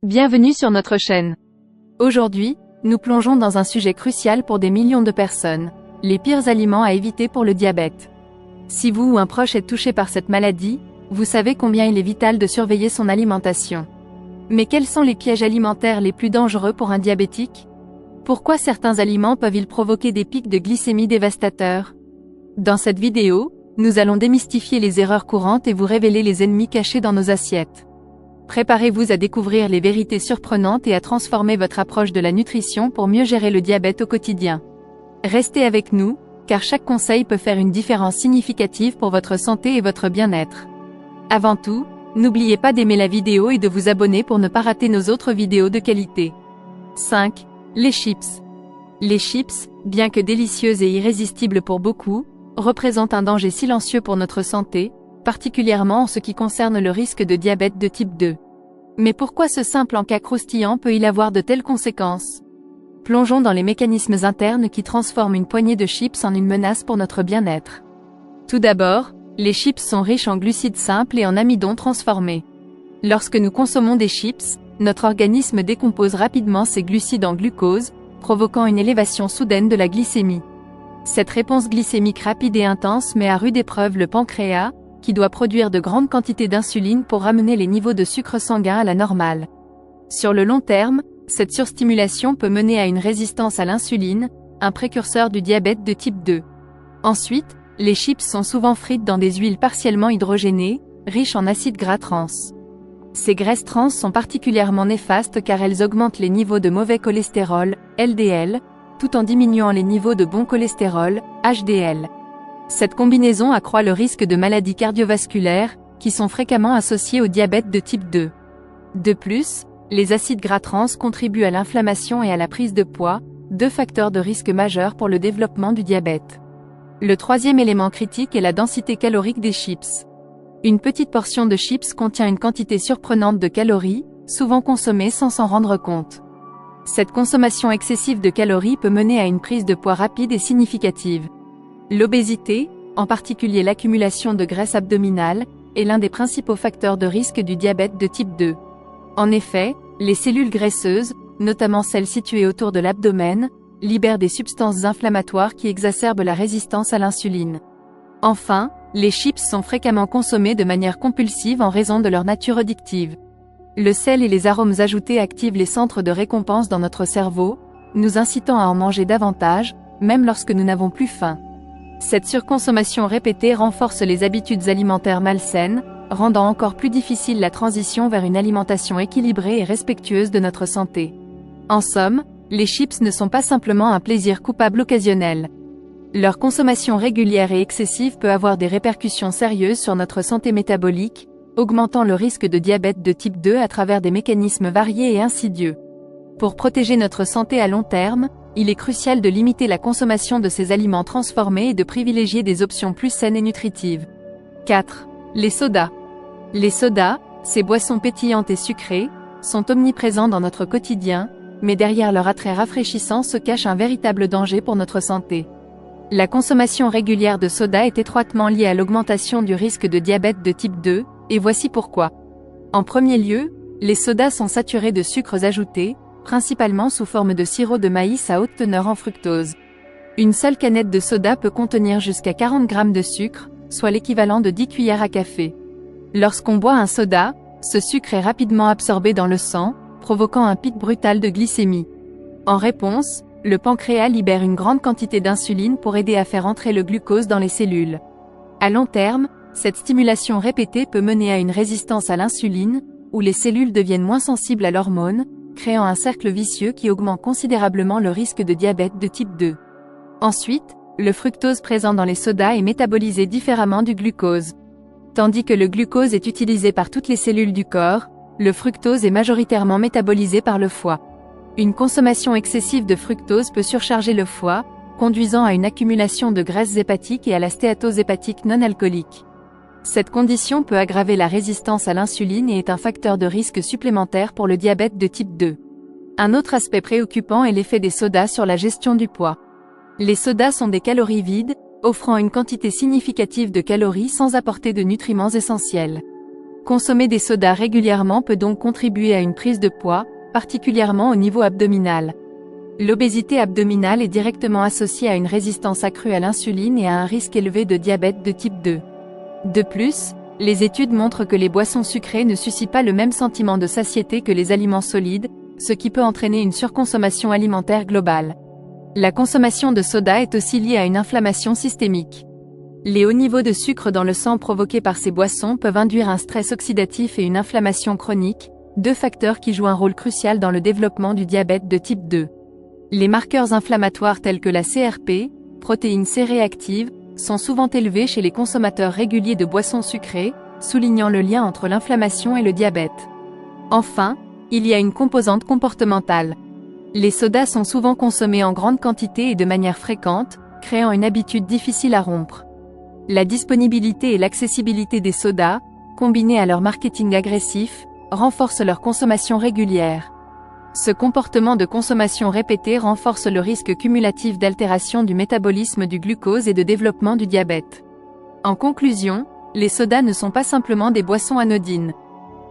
Bienvenue sur notre chaîne. Aujourd'hui, nous plongeons dans un sujet crucial pour des millions de personnes, les pires aliments à éviter pour le diabète. Si vous ou un proche êtes touché par cette maladie, vous savez combien il est vital de surveiller son alimentation. Mais quels sont les pièges alimentaires les plus dangereux pour un diabétique? Pourquoi certains aliments peuvent-ils provoquer des pics de glycémie dévastateurs? Dans cette vidéo, nous allons démystifier les erreurs courantes et vous révéler les ennemis cachés dans nos assiettes. Préparez-vous à découvrir les vérités surprenantes et à transformer votre approche de la nutrition pour mieux gérer le diabète au quotidien. Restez avec nous, car chaque conseil peut faire une différence significative pour votre santé et votre bien-être. Avant tout, n'oubliez pas d'aimer la vidéo et de vous abonner pour ne pas rater nos autres vidéos de qualité. 5. Les chips. Les chips, bien que délicieuses et irrésistibles pour beaucoup, représentent un danger silencieux pour notre santé, particulièrement en ce qui concerne le risque de diabète de type 2. Mais pourquoi ce simple encas croustillant peut-il avoir de telles conséquences? Plongeons dans les mécanismes internes qui transforment une poignée de chips en une menace pour notre bien-être. Tout d'abord, les chips sont riches en glucides simples et en amidon transformés. Lorsque nous consommons des chips, notre organisme décompose rapidement ces glucides en glucose, provoquant une élévation soudaine de la glycémie. Cette réponse glycémique rapide et intense met à rude épreuve le pancréas, qui doit produire de grandes quantités d'insuline pour ramener les niveaux de sucre sanguin à la normale. Sur le long terme, cette surstimulation peut mener à une résistance à l'insuline, un précurseur du diabète de type 2. Ensuite, les chips sont souvent frites dans des huiles partiellement hydrogénées, riches en acides gras trans. Ces graisses trans sont particulièrement néfastes car elles augmentent les niveaux de mauvais cholestérol, LDL, tout en diminuant les niveaux de bon cholestérol, HDL. Cette combinaison accroît le risque de maladies cardiovasculaires, qui sont fréquemment associées au diabète de type 2. De plus, les acides gras trans contribuent à l'inflammation et à la prise de poids, deux facteurs de risque majeurs pour le développement du diabète. Le troisième élément critique est la densité calorique des chips. Une petite portion de chips contient une quantité surprenante de calories, souvent consommées sans s'en rendre compte. Cette consommation excessive de calories peut mener à une prise de poids rapide et significative. L'obésité, en particulier l'accumulation de graisse abdominale, est l'un des principaux facteurs de risque du diabète de type 2. En effet, les cellules graisseuses, notamment celles situées autour de l'abdomen, libèrent des substances inflammatoires qui exacerbent la résistance à l'insuline. Enfin, les chips sont fréquemment consommés de manière compulsive en raison de leur nature addictive. Le sel et les arômes ajoutés activent les centres de récompense dans notre cerveau, nous incitant à en manger davantage, même lorsque nous n'avons plus faim. Cette surconsommation répétée renforce les habitudes alimentaires malsaines, rendant encore plus difficile la transition vers une alimentation équilibrée et respectueuse de notre santé. En somme, les chips ne sont pas simplement un plaisir coupable occasionnel. Leur consommation régulière et excessive peut avoir des répercussions sérieuses sur notre santé métabolique, augmentant le risque de diabète de type 2 à travers des mécanismes variés et insidieux. Pour protéger notre santé à long terme, il est crucial de limiter la consommation de ces aliments transformés et de privilégier des options plus saines et nutritives. 4. Les sodas. Les sodas, ces boissons pétillantes et sucrées, sont omniprésents dans notre quotidien, mais derrière leur attrait rafraîchissant se cache un véritable danger pour notre santé. La consommation régulière de soda est étroitement liée à l'augmentation du risque de diabète de type 2, et voici pourquoi. En premier lieu, les sodas sont saturés de sucres ajoutés, principalement sous forme de sirop de maïs à haute teneur en fructose. Une seule canette de soda peut contenir jusqu'à 40 grammes de sucre, soit l'équivalent de 10 cuillères à café. Lorsqu'on boit un soda, ce sucre est rapidement absorbé dans le sang, provoquant un pic brutal de glycémie. En réponse, le pancréas libère une grande quantité d'insuline pour aider à faire entrer le glucose dans les cellules. À long terme, cette stimulation répétée peut mener à une résistance à l'insuline, où les cellules deviennent moins sensibles à l'hormone, créant un cercle vicieux qui augmente considérablement le risque de diabète de type 2. Ensuite, le fructose présent dans les sodas est métabolisé différemment du glucose. Tandis que le glucose est utilisé par toutes les cellules du corps, le fructose est majoritairement métabolisé par le foie. Une consommation excessive de fructose peut surcharger le foie, conduisant à une accumulation de graisses hépatiques et à la stéatose hépatique non alcoolique. Cette condition peut aggraver la résistance à l'insuline et est un facteur de risque supplémentaire pour le diabète de type 2. Un autre aspect préoccupant est l'effet des sodas sur la gestion du poids. Les sodas sont des calories vides, offrant une quantité significative de calories sans apporter de nutriments essentiels. Consommer des sodas régulièrement peut donc contribuer à une prise de poids, particulièrement au niveau abdominal. L'obésité abdominale est directement associée à une résistance accrue à l'insuline et à un risque élevé de diabète de type 2. De plus, les études montrent que les boissons sucrées ne suscitent pas le même sentiment de satiété que les aliments solides, ce qui peut entraîner une surconsommation alimentaire globale. La consommation de soda est aussi liée à une inflammation systémique. Les hauts niveaux de sucre dans le sang provoqués par ces boissons peuvent induire un stress oxydatif et une inflammation chronique, deux facteurs qui jouent un rôle crucial dans le développement du diabète de type 2. Les marqueurs inflammatoires tels que la CRP, protéine C réactive, sont souvent élevés chez les consommateurs réguliers de boissons sucrées, soulignant le lien entre l'inflammation et le diabète. Enfin, il y a une composante comportementale. Les sodas sont souvent consommés en grande quantité et de manière fréquente, créant une habitude difficile à rompre. La disponibilité et l'accessibilité des sodas, combinées à leur marketing agressif, renforcent leur consommation régulière. Ce comportement de consommation répétée renforce le risque cumulatif d'altération du métabolisme du glucose et de développement du diabète. En conclusion, les sodas ne sont pas simplement des boissons anodines.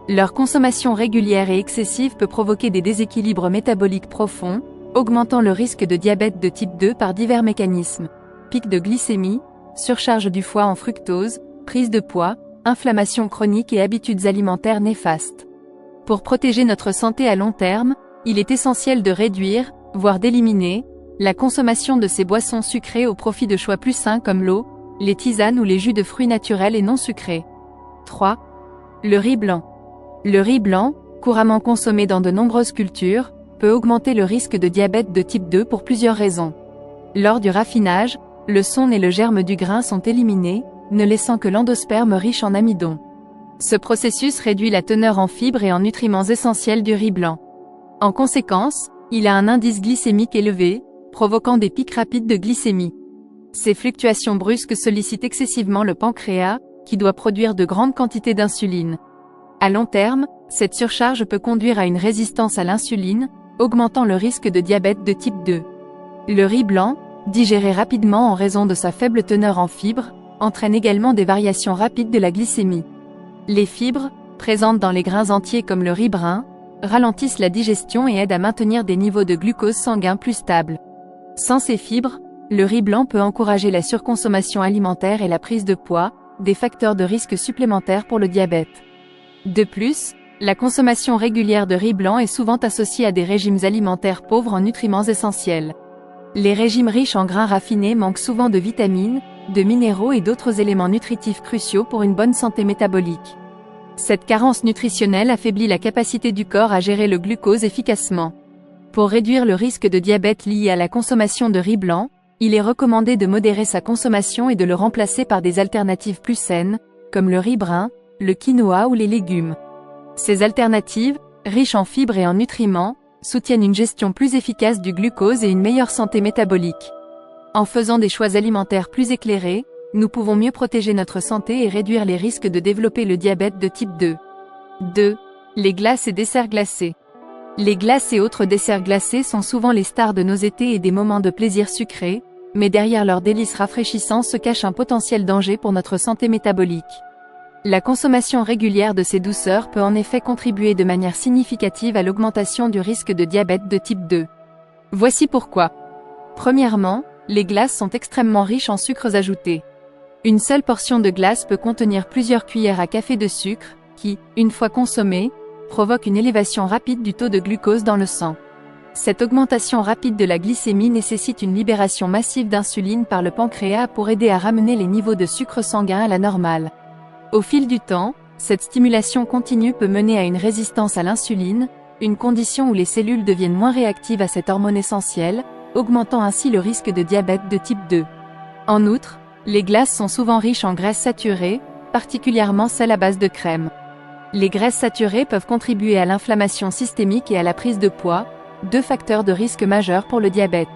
Leur consommation régulière et excessive peut provoquer des déséquilibres métaboliques profonds, augmentant le risque de diabète de type 2 par divers mécanismes. Pic de glycémie, surcharge du foie en fructose, prise de poids, inflammation chronique et habitudes alimentaires néfastes. Pour protéger notre santé à long terme, il est essentiel de réduire, voire d'éliminer, la consommation de ces boissons sucrées au profit de choix plus sains comme l'eau, les tisanes ou les jus de fruits naturels et non sucrés. 3. Le riz blanc. Le riz blanc, couramment consommé dans de nombreuses cultures, peut augmenter le risque de diabète de type 2 pour plusieurs raisons. Lors du raffinage, le son et le germe du grain sont éliminés, ne laissant que l'endosperme riche en amidon. Ce processus réduit la teneur en fibres et en nutriments essentiels du riz blanc. En conséquence, il a un indice glycémique élevé, provoquant des pics rapides de glycémie. Ces fluctuations brusques sollicitent excessivement le pancréas, qui doit produire de grandes quantités d'insuline. À long terme, cette surcharge peut conduire à une résistance à l'insuline, augmentant le risque de diabète de type 2. Le riz blanc, digéré rapidement en raison de sa faible teneur en fibres, entraîne également des variations rapides de la glycémie. Les fibres, présentes dans les grains entiers comme le riz brun, ralentissent la digestion et aident à maintenir des niveaux de glucose sanguin plus stables. Sans ces fibres, le riz blanc peut encourager la surconsommation alimentaire et la prise de poids, des facteurs de risque supplémentaires pour le diabète. De plus, la consommation régulière de riz blanc est souvent associée à des régimes alimentaires pauvres en nutriments essentiels. Les régimes riches en grains raffinés manquent souvent de vitamines, de minéraux et d'autres éléments nutritifs cruciaux pour une bonne santé métabolique. Cette carence nutritionnelle affaiblit la capacité du corps à gérer le glucose efficacement. Pour réduire le risque de diabète lié à la consommation de riz blanc, il est recommandé de modérer sa consommation et de le remplacer par des alternatives plus saines, comme le riz brun, le quinoa ou les légumes. Ces alternatives, riches en fibres et en nutriments, soutiennent une gestion plus efficace du glucose et une meilleure santé métabolique. En faisant des choix alimentaires plus éclairés, nous pouvons mieux protéger notre santé et réduire les risques de développer le diabète de type 2. 2. Les glaces et desserts glacés. Les glaces et autres desserts glacés sont souvent les stars de nos étés et des moments de plaisir sucré, mais derrière leurs délices rafraîchissants se cache un potentiel danger pour notre santé métabolique. La consommation régulière de ces douceurs peut en effet contribuer de manière significative à l'augmentation du risque de diabète de type 2. Voici pourquoi. Premièrement, les glaces sont extrêmement riches en sucres ajoutés. Une seule portion de glace peut contenir plusieurs cuillères à café de sucre, qui, une fois consommée, provoque une élévation rapide du taux de glucose dans le sang. Cette augmentation rapide de la glycémie nécessite une libération massive d'insuline par le pancréas pour aider à ramener les niveaux de sucre sanguin à la normale. Au fil du temps, cette stimulation continue peut mener à une résistance à l'insuline, une condition où les cellules deviennent moins réactives à cette hormone essentielle, augmentant ainsi le risque de diabète de type 2. En outre, les glaces sont souvent riches en graisses saturées, particulièrement celles à base de crème. Les graisses saturées peuvent contribuer à l'inflammation systémique et à la prise de poids, deux facteurs de risque majeurs pour le diabète.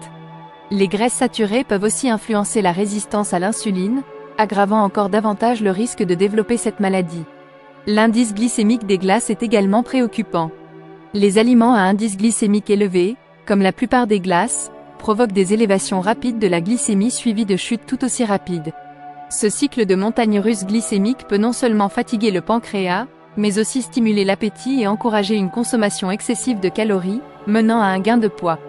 Les graisses saturées peuvent aussi influencer la résistance à l'insuline, aggravant encore davantage le risque de développer cette maladie. L'indice glycémique des glaces est également préoccupant. Les aliments à indice glycémique élevé, comme la plupart des glaces, provoquent des élévations rapides de la glycémie suivies de chutes tout aussi rapides. Ce cycle de montagne russe glycémique peut non seulement fatiguer le pancréas, mais aussi stimuler l'appétit et encourager une consommation excessive de calories, menant à un gain de poids.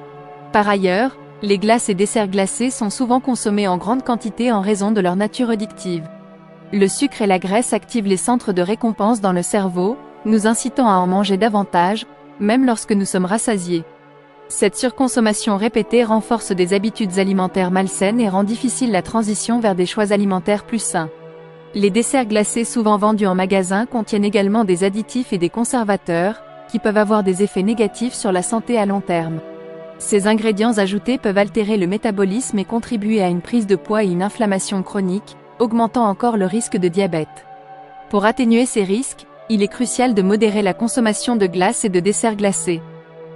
Par ailleurs, les glaces et desserts glacés sont souvent consommés en grande quantité en raison de leur nature addictive. Le sucre et la graisse activent les centres de récompense dans le cerveau, nous incitant à en manger davantage, même lorsque nous sommes rassasiés. Cette surconsommation répétée renforce des habitudes alimentaires malsaines et rend difficile la transition vers des choix alimentaires plus sains. Les desserts glacés souvent vendus en magasin contiennent également des additifs et des conservateurs, qui peuvent avoir des effets négatifs sur la santé à long terme. Ces ingrédients ajoutés peuvent altérer le métabolisme et contribuer à une prise de poids et une inflammation chronique, augmentant encore le risque de diabète. Pour atténuer ces risques, il est crucial de modérer la consommation de glaces et de desserts glacés.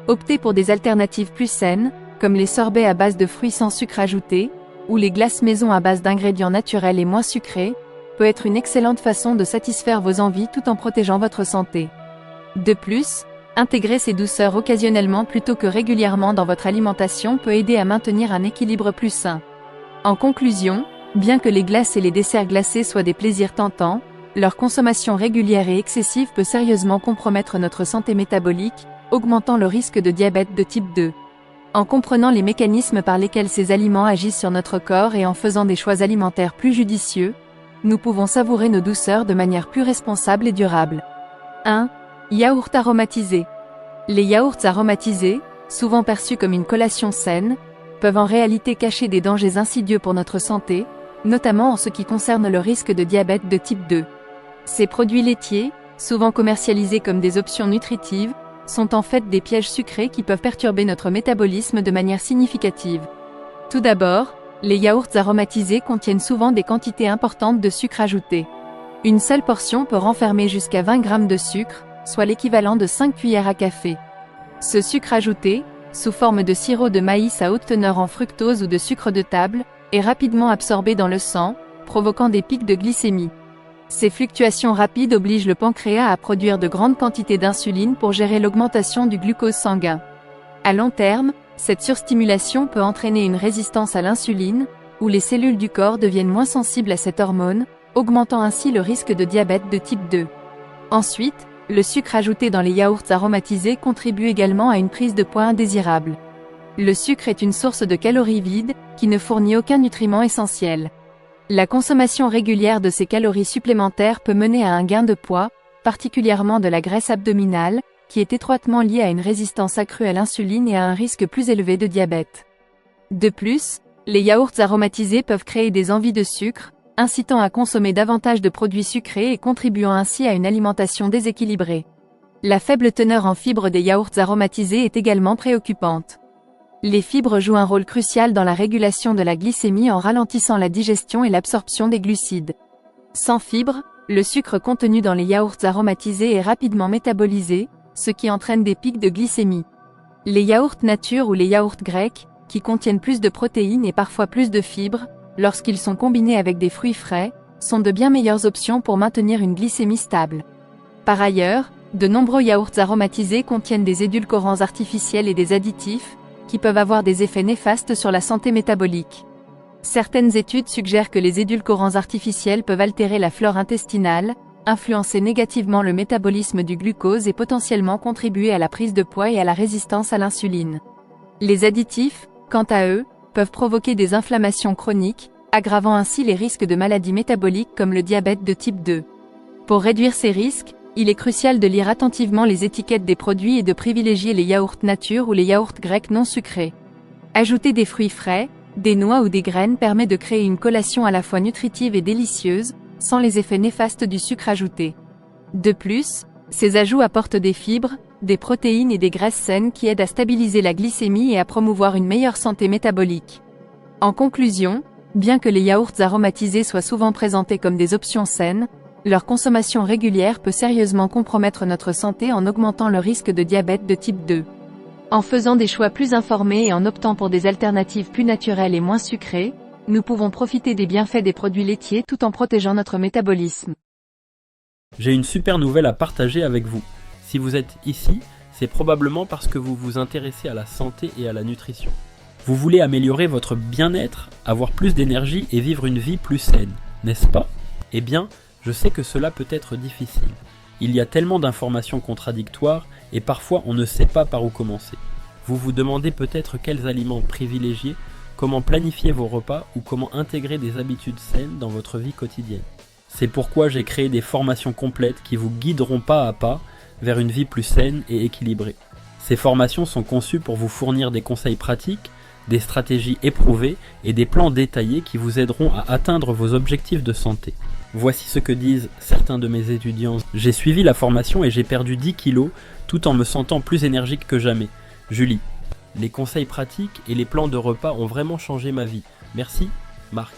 Optez pour des alternatives plus saines, comme les sorbets à base de fruits sans sucre ajouté, ou les glaces maison à base d'ingrédients naturels et moins sucrés, peut être une excellente façon de satisfaire vos envies tout en protégeant votre santé. De plus, intégrer ces douceurs occasionnellement plutôt que régulièrement dans votre alimentation peut aider à maintenir un équilibre plus sain. En conclusion, bien que les glaces et les desserts glacés soient des plaisirs tentants, leur consommation régulière et excessive peut sérieusement compromettre notre santé métabolique, augmentant le risque de diabète de type 2. En comprenant les mécanismes par lesquels ces aliments agissent sur notre corps et en faisant des choix alimentaires plus judicieux, nous pouvons savourer nos douceurs de manière plus responsable et durable. 1. Yaourt aromatisé. Les yaourts aromatisés, souvent perçus comme une collation saine, peuvent en réalité cacher des dangers insidieux pour notre santé, notamment en ce qui concerne le risque de diabète de type 2. Ces produits laitiers, souvent commercialisés comme des options nutritives, sont en fait des pièges sucrés qui peuvent perturber notre métabolisme de manière significative. Tout d'abord, les yaourts aromatisés contiennent souvent des quantités importantes de sucre ajouté. Une seule portion peut renfermer jusqu'à 20 g de sucre, soit l'équivalent de 5 cuillères à café. Ce sucre ajouté, sous forme de sirop de maïs à haute teneur en fructose ou de sucre de table, est rapidement absorbé dans le sang, provoquant des pics de glycémie. Ces fluctuations rapides obligent le pancréas à produire de grandes quantités d'insuline pour gérer l'augmentation du glucose sanguin. À long terme, cette surstimulation peut entraîner une résistance à l'insuline, où les cellules du corps deviennent moins sensibles à cette hormone, augmentant ainsi le risque de diabète de type 2. Ensuite, le sucre ajouté dans les yaourts aromatisés contribue également à une prise de poids indésirable. Le sucre est une source de calories vides, qui ne fournit aucun nutriment essentiel. La consommation régulière de ces calories supplémentaires peut mener à un gain de poids, particulièrement de la graisse abdominale, qui est étroitement liée à une résistance accrue à l'insuline et à un risque plus élevé de diabète. De plus, les yaourts aromatisés peuvent créer des envies de sucre, incitant à consommer davantage de produits sucrés et contribuant ainsi à une alimentation déséquilibrée. La faible teneur en fibres des yaourts aromatisés est également préoccupante. Les fibres jouent un rôle crucial dans la régulation de la glycémie en ralentissant la digestion et l'absorption des glucides. Sans fibres, le sucre contenu dans les yaourts aromatisés est rapidement métabolisé, ce qui entraîne des pics de glycémie. Les yaourts nature ou les yaourts grecs, qui contiennent plus de protéines et parfois plus de fibres, lorsqu'ils sont combinés avec des fruits frais, sont de bien meilleures options pour maintenir une glycémie stable. Par ailleurs, de nombreux yaourts aromatisés contiennent des édulcorants artificiels et des additifs, qui peuvent avoir des effets néfastes sur la santé métabolique. Certaines études suggèrent que les édulcorants artificiels peuvent altérer la flore intestinale, influencer négativement le métabolisme du glucose et potentiellement contribuer à la prise de poids et à la résistance à l'insuline. Les additifs, quant à eux, peuvent provoquer des inflammations chroniques, aggravant ainsi les risques de maladies métaboliques comme le diabète de type 2. Pour réduire ces risques, il est crucial de lire attentivement les étiquettes des produits et de privilégier les yaourts nature ou les yaourts grecs non sucrés. Ajouter des fruits frais, des noix ou des graines permet de créer une collation à la fois nutritive et délicieuse, sans les effets néfastes du sucre ajouté. De plus, ces ajouts apportent des fibres, des protéines et des graisses saines qui aident à stabiliser la glycémie et à promouvoir une meilleure santé métabolique. En conclusion, bien que les yaourts aromatisés soient souvent présentés comme des options saines, leur consommation régulière peut sérieusement compromettre notre santé en augmentant le risque de diabète de type 2. En faisant des choix plus informés et en optant pour des alternatives plus naturelles et moins sucrées, nous pouvons profiter des bienfaits des produits laitiers tout en protégeant notre métabolisme. J'ai une super nouvelle à partager avec vous. Si vous êtes ici, c'est probablement parce que vous vous intéressez à la santé et à la nutrition. Vous voulez améliorer votre bien-être, avoir plus d'énergie et vivre une vie plus saine, n'est-ce pas ? Eh bien, je sais que cela peut être difficile. Il y a tellement d'informations contradictoires et parfois on ne sait pas par où commencer. Vous vous demandez peut-être quels aliments privilégier, comment planifier vos repas ou comment intégrer des habitudes saines dans votre vie quotidienne. C'est pourquoi j'ai créé des formations complètes qui vous guideront pas à pas vers une vie plus saine et équilibrée. Ces formations sont conçues pour vous fournir des conseils pratiques, des stratégies éprouvées et des plans détaillés qui vous aideront à atteindre vos objectifs de santé. Voici ce que disent certains de mes étudiants. J'ai suivi la formation et j'ai perdu 10 kilos tout en me sentant plus énergique que jamais. Julie. Les conseils pratiques et les plans de repas ont vraiment changé ma vie. Merci, Marc.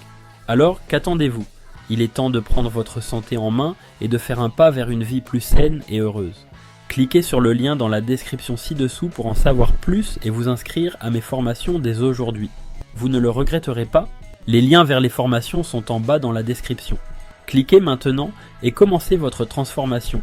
Alors, qu'attendez-vous ? Il est temps de prendre votre santé en main et de faire un pas vers une vie plus saine et heureuse. Cliquez sur le lien dans la description ci-dessous pour en savoir plus et vous inscrire à mes formations dès aujourd'hui. Vous ne le regretterez pas ? Les liens vers les formations sont en bas dans la description. Cliquez maintenant et commencez votre transformation.